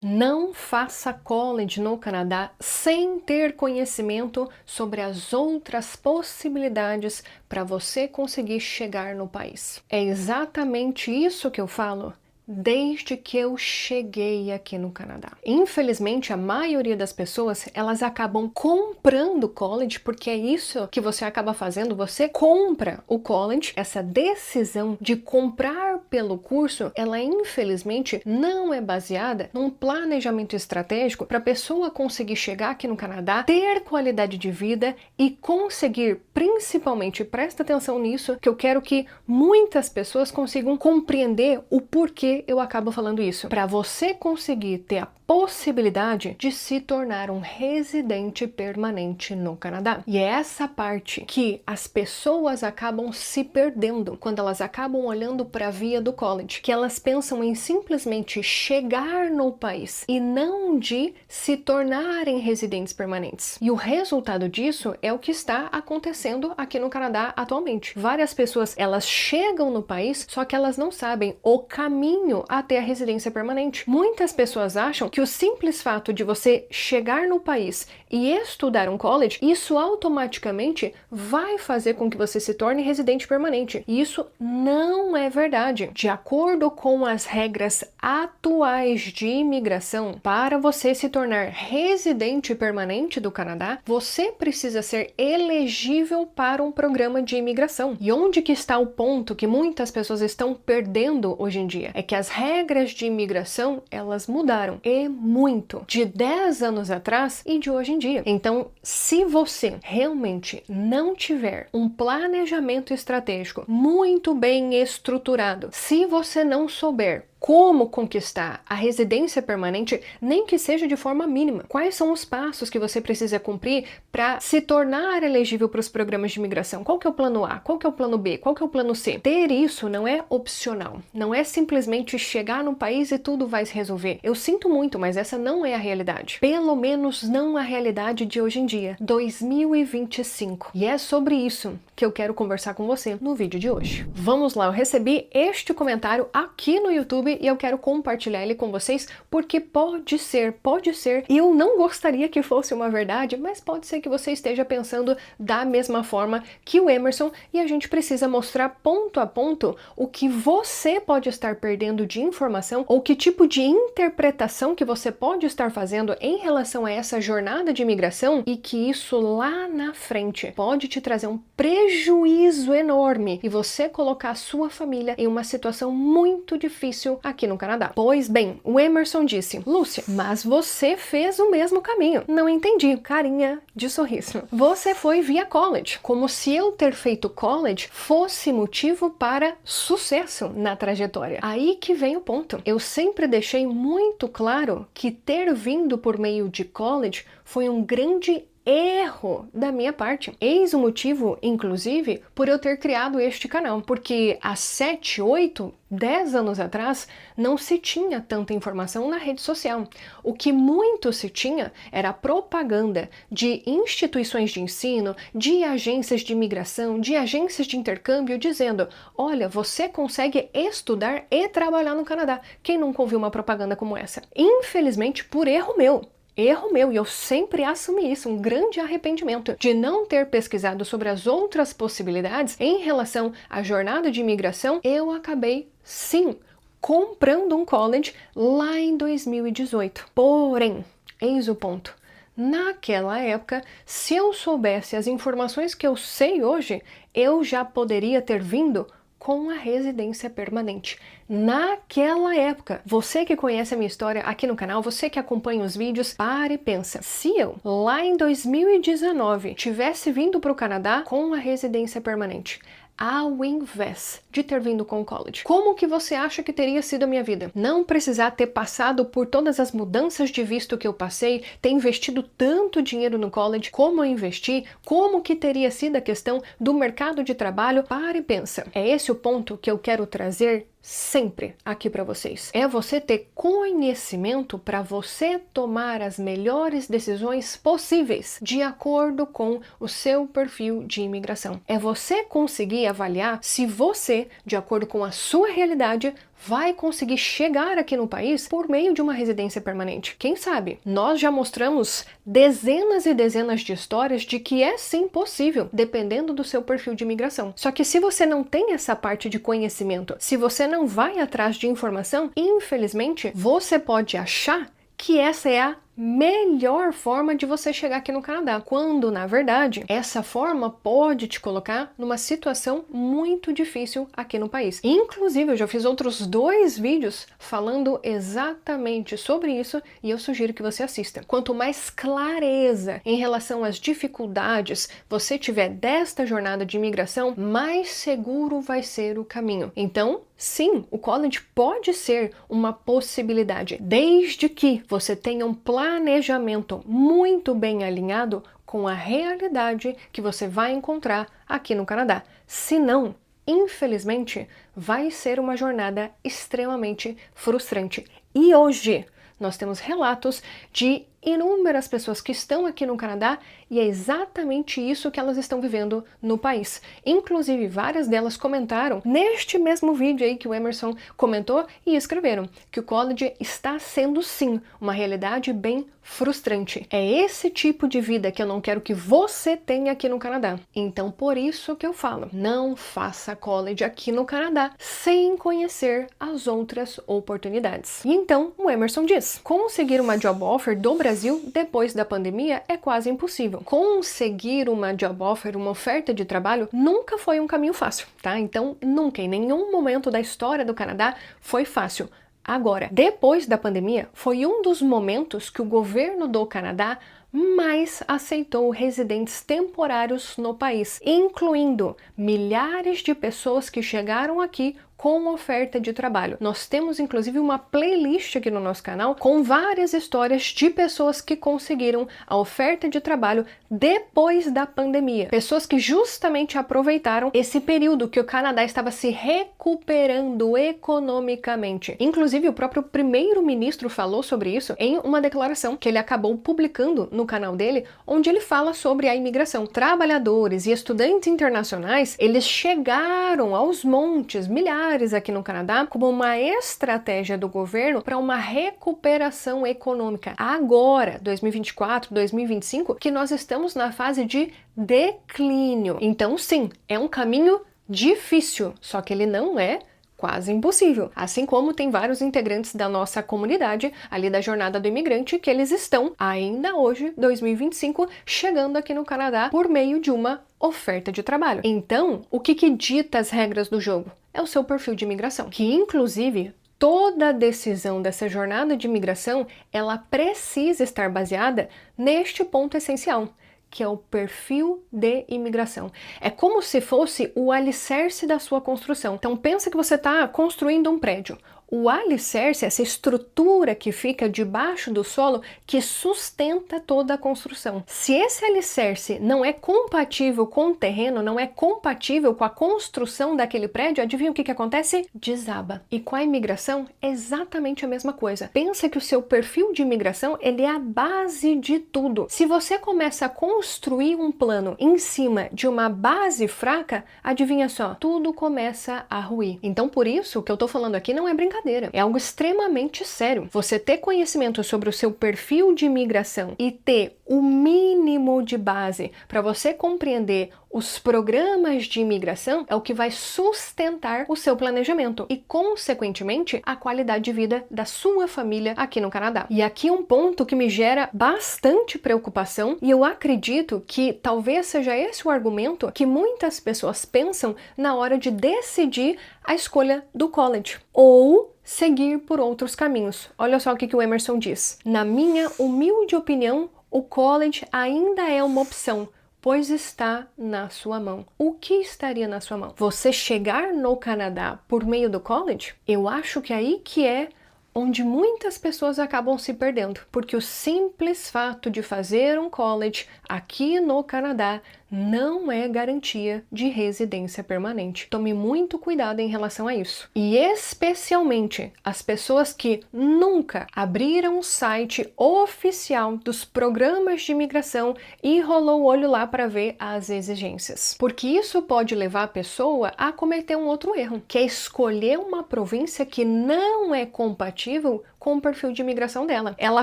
Não faça college no Canadá sem ter conhecimento sobre as outras possibilidades para você conseguir chegar no país. É exatamente isso que eu falo desde que eu cheguei aqui no Canadá. Infelizmente, a maioria das pessoas, elas acabam comprando college, porque é isso que você acaba fazendo, você compra o college. Essa decisão de comprar pelo curso, ela infelizmente não é baseada num planejamento estratégico para a pessoa conseguir chegar aqui no Canadá, ter qualidade de vida e conseguir, principalmente, presta atenção nisso, que eu quero que muitas pessoas consigam compreender o porquê eu acabo falando isso. Para você conseguir ter a possibilidade de se tornar um residente permanente no Canadá. E é essa parte que as pessoas acabam se perdendo quando elas acabam olhando para a via do college, que elas pensam em simplesmente chegar no país e não de se tornarem residentes permanentes. E o resultado disso é o que está acontecendo aqui no Canadá atualmente. Várias pessoas, elas chegam no país, só que elas não sabem o caminho até a residência permanente. Muitas pessoas acham que o simples fato de você chegar no país e estudar um college, isso automaticamente vai fazer com que você se torne residente permanente. E isso não é verdade. De acordo com as regras atuais de imigração, para você se tornar residente permanente do Canadá, você precisa ser elegível para um programa de imigração. E onde que está o ponto que muitas pessoas estão perdendo hoje em dia? É que as regras de imigração, elas mudaram. E muito. De 10 anos atrás e de hoje em dia. Então, se você realmente não tiver um planejamento estratégico muito bem estruturado, se você não souber como conquistar a residência permanente, nem que seja de forma mínima. Quais são os passos que você precisa cumprir para se tornar elegível para os programas de imigração? Qual que é o plano A? Qual que é o plano B? Qual que é o plano C? Ter isso não é opcional. Não é simplesmente chegar no país e tudo vai se resolver. Eu sinto muito, mas essa não é a realidade. Pelo menos não a realidade de hoje em dia, 2025. E é sobre isso que eu quero conversar com você no vídeo de hoje. Vamos lá, eu recebi este comentário aqui no YouTube e eu quero compartilhar ele com vocês porque pode ser, e eu não gostaria que fosse uma verdade, mas pode ser que você esteja pensando da mesma forma que o Emerson e a gente precisa mostrar ponto a ponto o que você pode estar perdendo de informação ou que tipo de interpretação que você pode estar fazendo em relação a essa jornada de imigração e que isso lá na frente pode te trazer um prejuízo enorme e você colocar a sua família em uma situação muito difícil aqui no Canadá. Pois bem, o Emerson disse: Lúcia, mas você fez o mesmo caminho. Não entendi. Carinha de sorriso. Você foi via college, como se eu ter feito college fosse motivo para sucesso na trajetória. Aí que vem o ponto. Eu sempre deixei muito claro que ter vindo por meio de college foi um grande erro da minha parte. Eis o motivo, inclusive, por eu ter criado este canal, porque há 7, 8, 10 anos atrás não se tinha tanta informação na rede social. O que muito se tinha era propaganda de instituições de ensino, de agências de imigração, de agências de intercâmbio, dizendo: olha, você consegue estudar e trabalhar no Canadá. Quem nunca ouviu uma propaganda como essa? Infelizmente, por erro meu, e eu sempre assumi isso, um grande arrependimento de não ter pesquisado sobre as outras possibilidades em relação à jornada de imigração. Eu acabei, sim, comprando um college lá em 2018. Porém, eis o ponto. Naquela época, se eu soubesse as informações que eu sei hoje, eu já poderia ter vindo com a residência permanente. Naquela época, você que conhece a minha história aqui no canal, você que acompanha os vídeos, para e pensa. Se eu, lá em 2019, tivesse vindo para o Canadá com a residência permanente, ao invés de ter vindo com o college, como que você acha que teria sido a minha vida? Não precisar ter passado por todas as mudanças de visto que eu passei, ter investido tanto dinheiro no college, como eu investi, como que teria sido a questão do mercado de trabalho? Para e pensa. É esse o ponto que eu quero trazer sempre aqui para vocês. É você ter conhecimento para você tomar as melhores decisões possíveis de acordo com o seu perfil de imigração. É você conseguir avaliar se você, de acordo com a sua realidade, vai conseguir chegar aqui no país por meio de uma residência permanente. Quem sabe? Nós já mostramos dezenas e dezenas de histórias de que é sim possível, dependendo do seu perfil de imigração. Só que se você não tem essa parte de conhecimento, se você não vai atrás de informação, infelizmente, você pode achar que essa é a melhor forma de você chegar aqui no Canadá, quando, na verdade, essa forma pode te colocar numa situação muito difícil aqui no país. Inclusive, eu já fiz outros 2 vídeos falando exatamente sobre isso e eu sugiro que você assista. Quanto mais clareza em relação às dificuldades você tiver desta jornada de imigração, mais seguro vai ser o caminho. Então, sim, o college pode ser uma possibilidade, desde que você tenha um planejamento muito bem alinhado com a realidade que você vai encontrar aqui no Canadá. Se não, infelizmente, vai ser uma jornada extremamente frustrante. E hoje nós temos relatos de inúmeras pessoas que estão aqui no Canadá e é exatamente isso que elas estão vivendo no país. Inclusive, várias delas comentaram neste mesmo vídeo aí que o Emerson comentou e escreveram que o college está sendo sim uma realidade bem frustrante. É esse tipo de vida que eu não quero que você tenha aqui no Canadá. Então, por isso que eu falo, não faça college aqui no Canadá sem conhecer as outras oportunidades. E então, o Emerson diz, conseguir uma job offer do Brasil depois da pandemia é quase impossível. Conseguir uma job offer, uma oferta de trabalho, nunca foi um caminho fácil, tá? Então, nunca, em nenhum momento da história do Canadá foi fácil. Agora, depois da pandemia, foi um dos momentos que o governo do Canadá mais aceitou residentes temporários no país, incluindo milhares de pessoas que chegaram aqui com oferta de trabalho. Nós temos inclusive uma playlist aqui no nosso canal com várias histórias de pessoas que conseguiram a oferta de trabalho depois da pandemia. Pessoas que justamente aproveitaram esse período que o Canadá estava se recuperando economicamente. Inclusive, o próprio primeiro-ministro falou sobre isso em uma declaração que ele acabou publicando no canal dele, onde ele fala sobre a imigração. Trabalhadores e estudantes internacionais, eles chegaram aos montes, milhares aqui no Canadá, como uma estratégia do governo para uma recuperação econômica. Agora, 2024, 2025, que nós estamos na fase de declínio. Então, sim, é um caminho difícil, só que ele não é quase impossível. Assim como tem vários integrantes da nossa comunidade, ali da Jornada do Imigrante, que eles estão, ainda hoje, 2025, chegando aqui no Canadá por meio de uma oferta de trabalho. Então, o que dita as regras do jogo? É o seu perfil de imigração, que inclusive toda a decisão dessa jornada de imigração, ela precisa estar baseada neste ponto essencial, que é o perfil de imigração. É como se fosse o alicerce da sua construção. Então pensa que você está construindo um prédio. O alicerce, essa estrutura que fica debaixo do solo, que sustenta toda a construção. Se esse alicerce não é compatível com o terreno, não é compatível com a construção daquele prédio, adivinha o que acontece? Desaba. E com a imigração, é exatamente a mesma coisa. Pensa que o seu perfil de imigração, ele é a base de tudo. Se você começa a construir um plano em cima de uma base fraca, adivinha só, tudo começa a ruir. Então, por isso, o que eu tô falando aqui não é brincadeira. É algo extremamente sério. Você ter conhecimento sobre o seu perfil de imigração e ter o mínimo de base para você compreender os programas de imigração é o que vai sustentar o seu planejamento e, consequentemente, a qualidade de vida da sua família aqui no Canadá. E aqui um ponto que me gera bastante preocupação e eu acredito que talvez seja esse o argumento que muitas pessoas pensam na hora de decidir a escolha do college ou seguir por outros caminhos. Olha só o que o Emerson diz. Na minha humilde opinião, o college ainda é uma opção, pois está na sua mão. O que estaria na sua mão? Você chegar no Canadá por meio do college? Eu acho que aí que é onde muitas pessoas acabam se perdendo, porque o simples fato de fazer um college aqui no Canadá não é garantia de residência permanente. Tome muito cuidado em relação a isso. E especialmente as pessoas que nunca abriram um site oficial dos programas de imigração e rolou o olho lá para ver as exigências. Porque isso pode levar a pessoa a cometer um outro erro, que é escolher uma província que não é compatível com o perfil de imigração dela. Ela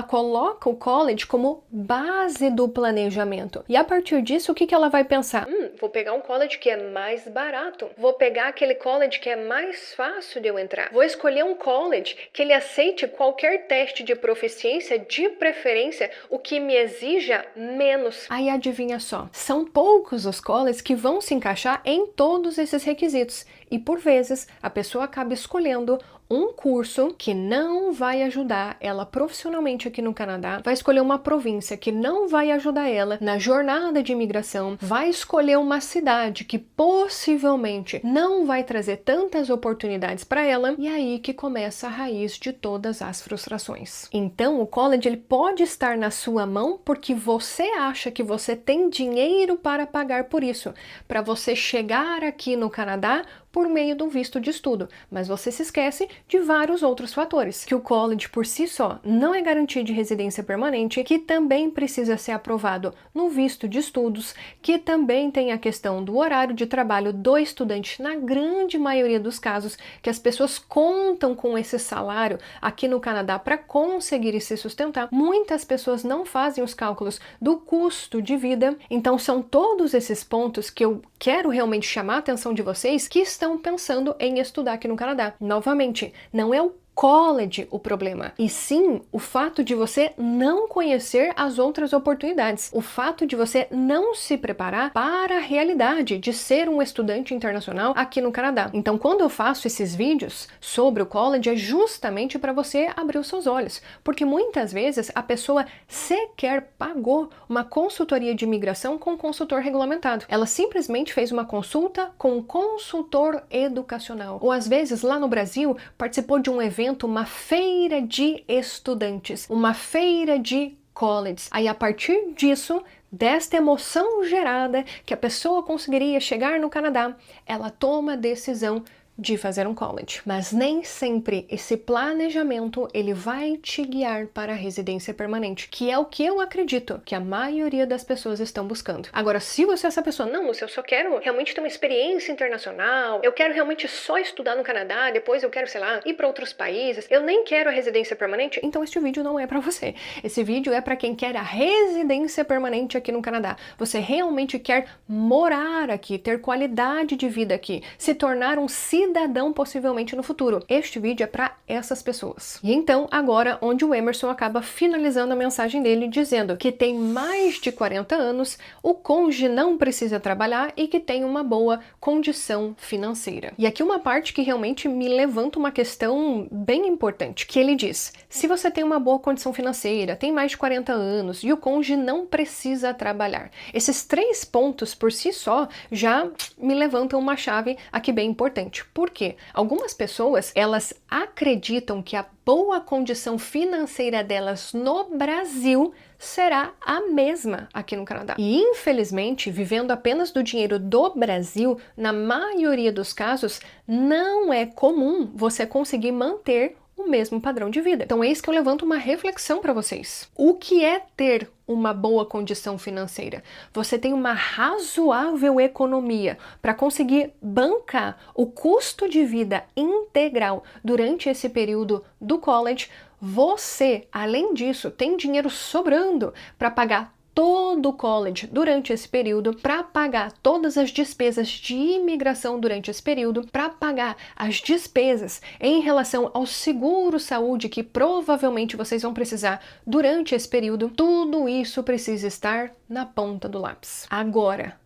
coloca o college como base do planejamento. E a partir disso, o que ela vai pensar? Vou pegar um college que é mais barato. Vou pegar aquele college que é mais fácil de eu entrar. Vou escolher um college que ele aceite qualquer teste de proficiência, de preferência, o que me exija menos. Aí adivinha só, são poucos os colleges que vão se encaixar em todos esses requisitos. E por vezes, a pessoa acaba escolhendo um curso que não vai ajudar ela profissionalmente aqui no Canadá, vai escolher uma província que não vai ajudar ela na jornada de imigração, vai escolher uma cidade que possivelmente não vai trazer tantas oportunidades para ela, e é aí que começa a raiz de todas as frustrações. Então, o college ele pode estar na sua mão porque você acha que você tem dinheiro para pagar por isso, para você chegar aqui no Canadá por meio do visto de estudo, mas você se esquece de vários outros fatores, que o college por si só não é garantia de residência permanente, que também precisa ser aprovado no visto de estudos, que também tem a questão do horário de trabalho do estudante, na grande maioria dos casos, que as pessoas contam com esse salário aqui no Canadá para conseguir se sustentar. Muitas pessoas não fazem os cálculos do custo de vida, então são todos esses pontos que eu quero realmente chamar a atenção de vocês que estão pensando em estudar aqui no Canadá. Novamente, não é o college o problema, e sim o fato de você não conhecer as outras oportunidades, o fato de você não se preparar para a realidade de ser um estudante internacional aqui no Canadá. Então, quando eu faço esses vídeos sobre o college, é justamente para você abrir os seus olhos, porque muitas vezes a pessoa sequer pagou uma consultoria de imigração com um consultor regulamentado. Ela simplesmente fez uma consulta com um consultor educacional, ou às vezes lá no Brasil participou de um evento, uma feira de estudantes, uma feira de colleges. Aí a partir disso, desta emoção gerada que a pessoa conseguiria chegar no Canadá, ela toma a decisão de fazer um college. Mas nem sempre esse planejamento ele vai te guiar para a residência permanente, que é o que eu acredito que a maioria das pessoas estão buscando. Agora, se você é essa pessoa, não, Lúcia, eu só quero realmente ter uma experiência internacional, eu quero realmente só estudar no Canadá, depois eu quero, sei lá, ir para outros países, eu nem quero a residência permanente, então este vídeo não é para você. Esse vídeo é para quem quer a residência permanente aqui no Canadá. Você realmente quer morar aqui, ter qualidade de vida aqui, se tornar um cidadão possivelmente no futuro. Este vídeo é para essas pessoas. E então, agora, onde o Emerson acaba finalizando a mensagem dele dizendo que tem mais de 40 anos, o cônjuge não precisa trabalhar e que tem uma boa condição financeira. E aqui uma parte que realmente me levanta uma questão bem importante, que ele diz: se você tem uma boa condição financeira, tem mais de 40 anos e o cônjuge não precisa trabalhar. Esses 3 pontos por si só já me levantam uma chave aqui bem importante. Por quê? Algumas pessoas, elas acreditam que a boa condição financeira delas no Brasil será a mesma aqui no Canadá. E infelizmente, vivendo apenas do dinheiro do Brasil, na maioria dos casos, não é comum você conseguir manter o mesmo padrão de vida. Então é isso que eu levanto uma reflexão para vocês. O que é ter uma boa condição financeira? Você tem uma razoável economia para conseguir bancar o custo de vida integral durante esse período do college. Você, além disso, tem dinheiro sobrando para pagar todo o college durante esse período, para pagar todas as despesas de imigração durante esse período, para pagar as despesas em relação ao seguro-saúde que provavelmente vocês vão precisar durante esse período. Tudo isso precisa estar na ponta do lápis. Agora,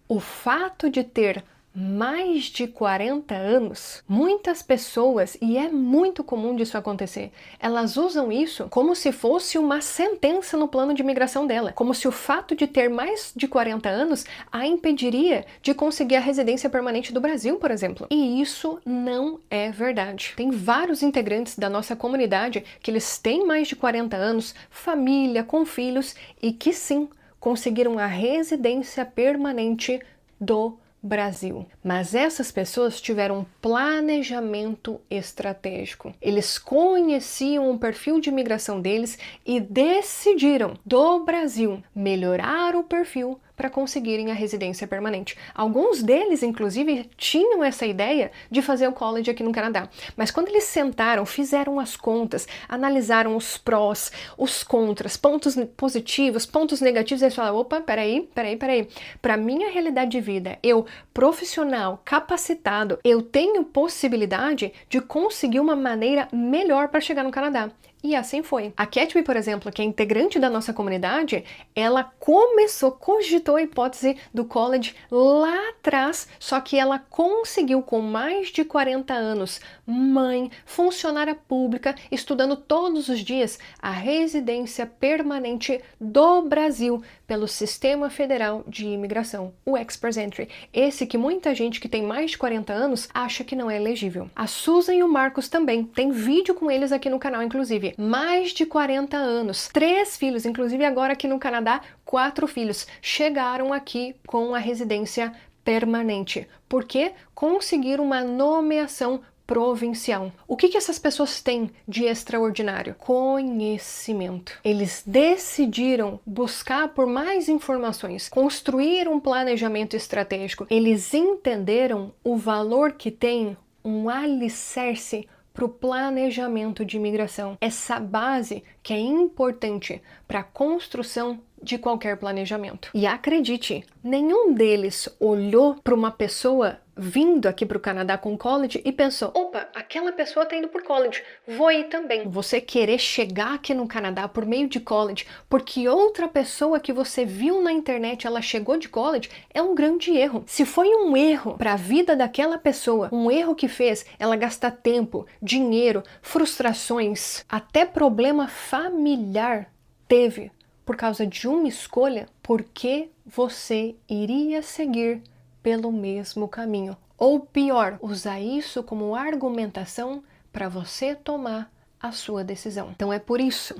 o fato de ter mais de 40 anos, muitas pessoas, e é muito comum disso acontecer, elas usam isso como se fosse uma sentença no plano de imigração dela, como se o fato de ter mais de 40 anos a impediria de conseguir a residência permanente do Brasil, por exemplo. E isso não é verdade. Tem vários integrantes da nossa comunidade que eles têm mais de 40 anos, família, com filhos, e que sim, conseguiram a residência permanente do Brasil. Mas essas pessoas tiveram um planejamento estratégico. Eles conheciam o perfil de imigração deles e decidiram, do Brasil, melhorar o perfil para conseguirem a residência permanente. Alguns deles, inclusive, tinham essa ideia de fazer o college aqui no Canadá. Mas quando eles sentaram, fizeram as contas, analisaram os prós, os contras, pontos positivos, pontos negativos, eles falaram, opa, peraí. Para minha realidade de vida, eu, profissional, capacitado, eu tenho possibilidade de conseguir uma maneira melhor para chegar no Canadá. E assim foi. A Ketby, por exemplo, que é integrante da nossa comunidade, ela cogitou a hipótese do college lá atrás, só que ela conseguiu com mais de 40 anos, mãe, funcionária pública, estudando todos os dias, a residência permanente do Brasil pelo Sistema Federal de Imigração, o Express Entry. Esse que muita gente que tem mais de 40 anos acha que não é elegível. A Susan e o Marcos também, tem vídeo com eles aqui no canal, inclusive. Mais de 40 anos, 3 filhos, inclusive agora aqui no Canadá, 4 filhos, chegaram aqui com a residência permanente, porque conseguiram uma nomeação provincial. O que essas pessoas têm de extraordinário? Conhecimento. Eles decidiram buscar por mais informações, construir um planejamento estratégico. Eles entenderam o valor que tem um alicerce para o planejamento de imigração. Essa base que é importante para a construção de qualquer planejamento. E acredite, nenhum deles olhou para uma pessoa vindo aqui para o Canadá com college e pensou, opa, aquela pessoa está indo por college, vou ir também. Você querer chegar aqui no Canadá por meio de college, porque outra pessoa que você viu na internet, ela chegou de college, é um grande erro. Se foi um erro para a vida daquela pessoa, um erro que fez ela gastar tempo, dinheiro, frustrações, até problema familiar teve por causa de uma escolha, por que você iria seguir pelo mesmo caminho? Ou pior, usar isso como argumentação para você tomar a sua decisão. Então é por isso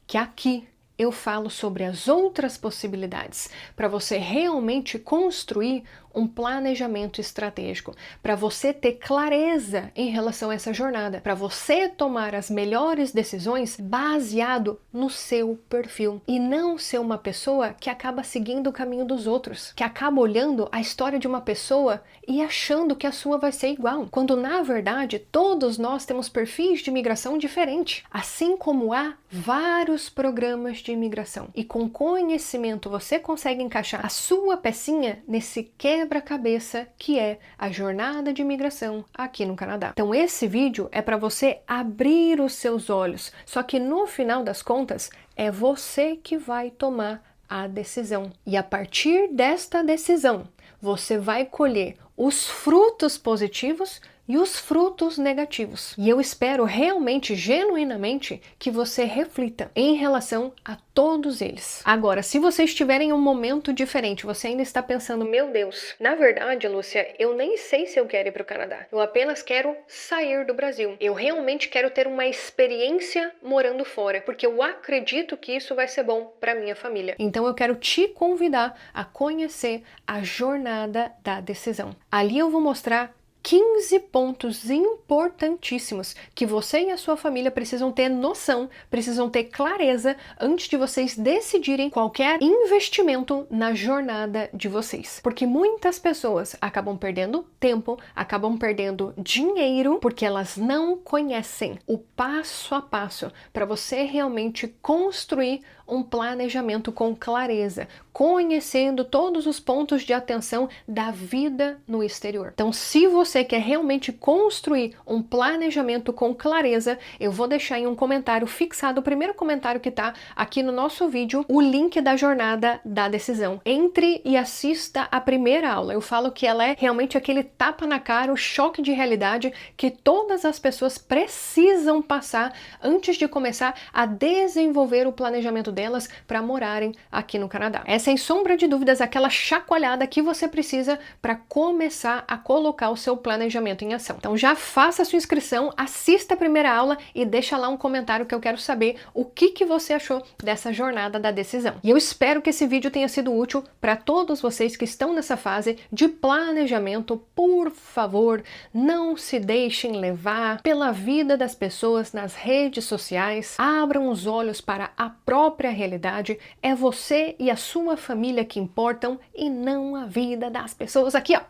que aqui eu falo sobre as outras possibilidades para você realmente construir um planejamento estratégico, para você ter clareza em relação a essa jornada, para você tomar as melhores decisões baseado no seu perfil e não ser uma pessoa que acaba seguindo o caminho dos outros, que acaba olhando a história de uma pessoa e achando que a sua vai ser igual, quando na verdade todos nós temos perfis de imigração diferentes, assim como há vários programas de imigração. E com conhecimento você consegue encaixar a sua pecinha nesse quebra-cabeça que é a jornada de imigração aqui no Canadá. Então esse vídeo é para você abrir os seus olhos, só que no final das contas é você que vai tomar a decisão. E a partir desta decisão, você vai colher os frutos positivos e os frutos negativos. E eu espero realmente, genuinamente, que você reflita em relação a todos eles. Agora, se você estiver em um momento diferente, você ainda está pensando, meu Deus, na verdade, Lúcia, eu nem sei se eu quero ir para o Canadá. Eu apenas quero sair do Brasil. Eu realmente quero ter uma experiência morando fora, porque eu acredito que isso vai ser bom para minha família. Então eu quero te convidar a conhecer a jornada da decisão. Ali eu vou mostrar 15 pontos importantíssimos que você e a sua família precisam ter noção, precisam ter clareza antes de vocês decidirem qualquer investimento na jornada de vocês. Porque muitas pessoas acabam perdendo tempo, acabam perdendo dinheiro, porque elas não conhecem o passo a passo para você realmente construir um planejamento com clareza, conhecendo todos os pontos de atenção da vida no exterior. Então, se você você quer realmente construir um planejamento com clareza, eu vou deixar em um comentário fixado, o primeiro comentário que tá aqui no nosso vídeo, o link da jornada da decisão. Entre e assista a primeira aula. Eu falo que ela é realmente aquele tapa na cara, o choque de realidade que todas as pessoas precisam passar antes de começar a desenvolver o planejamento delas para morarem aqui no Canadá. É sem sombra de dúvidas aquela chacoalhada que você precisa para começar a colocar o seu planejamento em ação. Então já faça a sua inscrição, assista a primeira aula e deixa lá um comentário que eu quero saber o que você achou dessa jornada da decisão. E eu espero que esse vídeo tenha sido útil para todos vocês que estão nessa fase de planejamento. Por favor, não se deixem levar pela vida das pessoas nas redes sociais. Abram os olhos para a própria realidade. É você e a sua família que importam e não a vida das pessoas aqui, ó,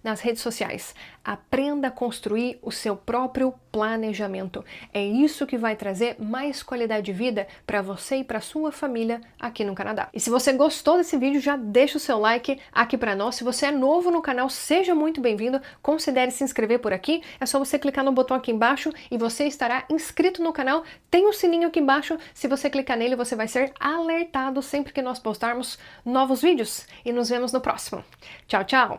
nas redes sociais. Aprenda a construir o seu próprio planejamento. É isso que vai trazer mais qualidade de vida para você e para sua família aqui no Canadá. E se você gostou desse vídeo, já deixa o seu like aqui para nós. Se você é novo no canal, seja muito bem-vindo. Considere se inscrever por aqui. É só você clicar no botão aqui embaixo e você estará inscrito no canal. Tem um sininho aqui embaixo. Se você clicar nele, você vai ser alertado sempre que nós postarmos novos vídeos. E nos vemos no próximo. Tchau, tchau!